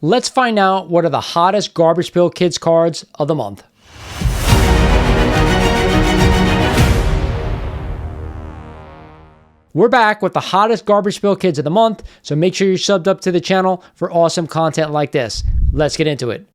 Let's find out what are the hottest Garbage Pail Kids cards of the month. We're back with the hottest Garbage Pail Kids of the month, so make sure you're subbed up to the channel for awesome content like this. Let's get into it.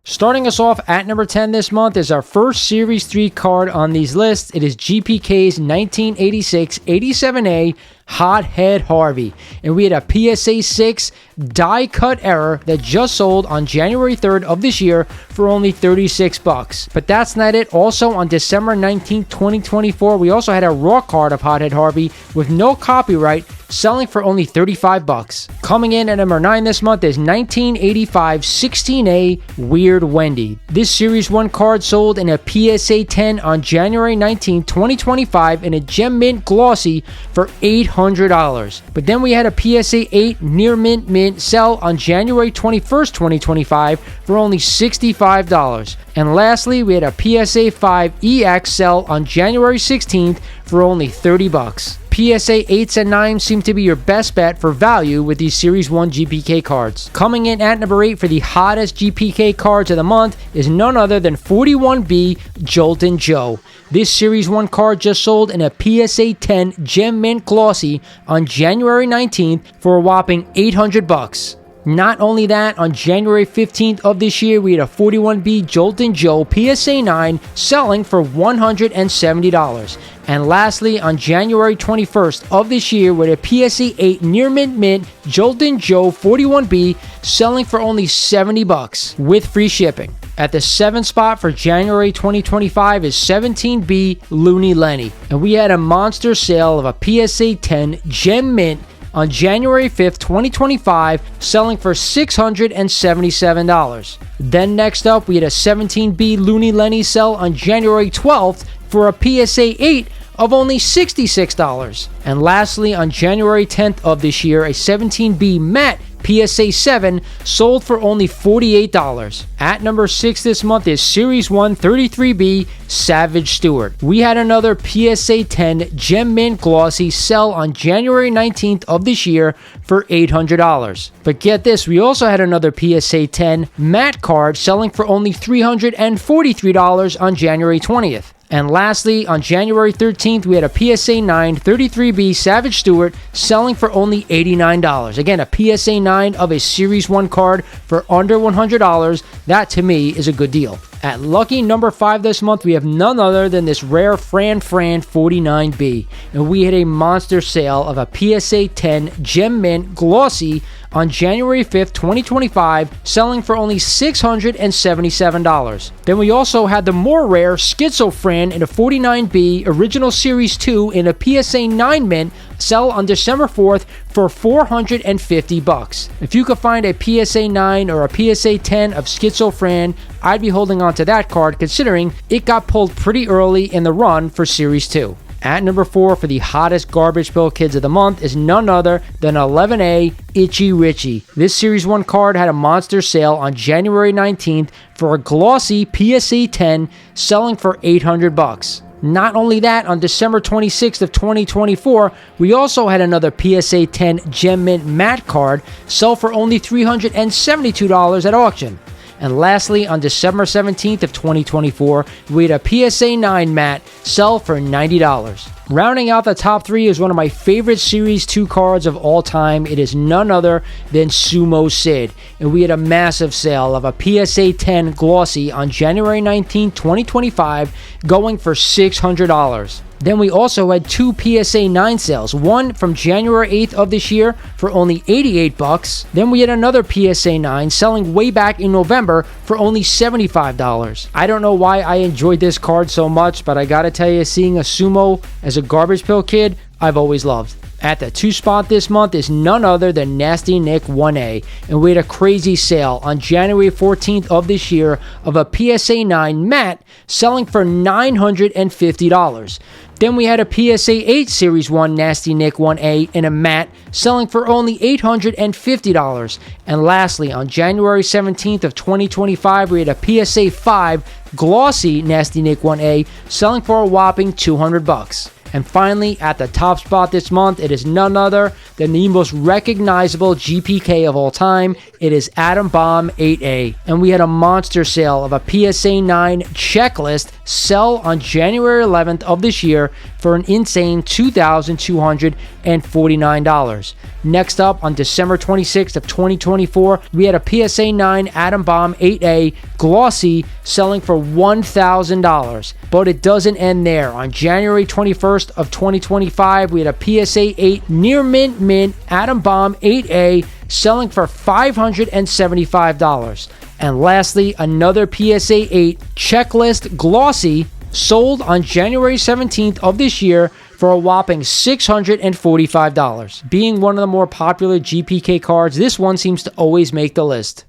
Starting us off at number 10 this month is our first Series 3 card on these lists. It is GPK's 1986 87A Hothead Harvey. And we had a PSA 6 die cut error that just sold on January 3rd of this year for only $36. But that's not it. Also on December 19th, 2024, we also had a raw card of Hothead Harvey with no copyright selling for only $35. Coming in at number 9 this month is 1985 16A Weird Wendy. This Series 1 card sold in a PSA 10 on January 19, 2025 in a gem mint glossy for $800. But then we had a PSA 8 near mint sell on January 21st, 2025 for only $65. And lastly, we had a PSA 5 EX sell on January 16th for only $30. PSA 8s and 9s seem to be your best bet for value with these Series 1 GPK cards. Coming in at number 8 for the hottest GPK cards of the month is none other than 41B Joltin Joe. This Series 1 card just sold in a PSA 10 Gem Mint Glossy on January 19th for a whopping $800. Not only that, on January 15th of this year, we had a 41B Joltin Joe PSA 9 selling for $170. And lastly, on January 21st of this year, with a PSA 8 near mint Joltin Joe 41B selling for only $70 with free shipping. At the 7th spot for January 2025 is 17B Loony Lenny. And we had a monster sale of a PSA 10 Gem Mint on January 5th, 2025, selling for $677. Then next up, we had a 17B Loony Lenny sell on January 12th for a PSA 8 of only $66. And lastly, on January 10th of this year, a 17B Matte PSA 7 sold for only $48. At number 6 this month is Series 1 33B Savage Stewart. We had another PSA 10 Gem Mint Glossy sell on January 19th of this year for $800. But get this, we also had another PSA 10 matte card selling for only $343 on January 20th. And lastly, on January 13th, we had a PSA 9 33B Savage Stewart selling for only $89. Again, a PSA 9 of a Series 1 card for under $100. That, to me, is a good deal. At lucky number 5 this month, we have none other than this rare Fran 49B. And we had a monster sale of a PSA 10 Gem Mint Glossy on January 5th, 2025, selling for only $677. Then we also had the more rare Schizo Fran in a 49B Original Series 2 in a PSA 9 mint sell on December 4th for $450. If you could find a PSA 9 or a PSA 10 of Schizo Fran, I'd be holding on to that card considering it got pulled pretty early in the run for Series 2. At number 4 for the hottest Garbage Pail Kids of the month is none other than 11A Itchy Richie. This Series 1 card had a monster sale on January 19th for a glossy PSA 10 selling for $800. Not only that, on December 26th of 2024, we also had another PSA 10 Gem Mint matte card sell for only $372 at auction. And lastly, on December 17th of 2024, we had a PSA 9 matte sell for $90. Rounding out the top 3 is one of my favorite Series 2 cards of all time. It is none other than Sumo Sid. And we had a massive sale of a PSA 10 glossy on January 19, 2025, going for $600. Then we also had 2 PSA 9 sales, one from January 8th of this year for only $88. Then we had another PSA 9 selling way back in November for only $75. I don't know why I enjoyed this card so much, but I gotta tell you, seeing a Sumo as a Garbage Pail Kid, I've always loved. At the 2 spot this month is none other than Nasty Nick 1A, and we had a crazy sale on January 14th of this year of a PSA 9 matte selling for $950. Then we had a PSA 8 Series 1 Nasty Nick 1A in a matte selling for only $850. And lastly, on January 17th of 2025, we had a PSA 5 glossy Nasty Nick 1A selling for a whopping $200. And finally, at the top spot this month, it is none other than the most recognizable GPK of all time. It is Atom Bomb 8A. And we had a monster sale of a PSA 9 checklist sell on January 11th of this year for an insane $2,249. Next up, on December 26th of 2024, we had a PSA 9 Atom Bomb 8A glossy selling for $1,000. But it doesn't end there. On January 21st of 2025, we had a PSA 8 near mint Atom Bomb 8A selling for $575. And lastly, another PSA 8 checklist glossy sold on January 17th of this year for a whopping $645. Being one of the more popular GPK cards, this one seems to always make the list.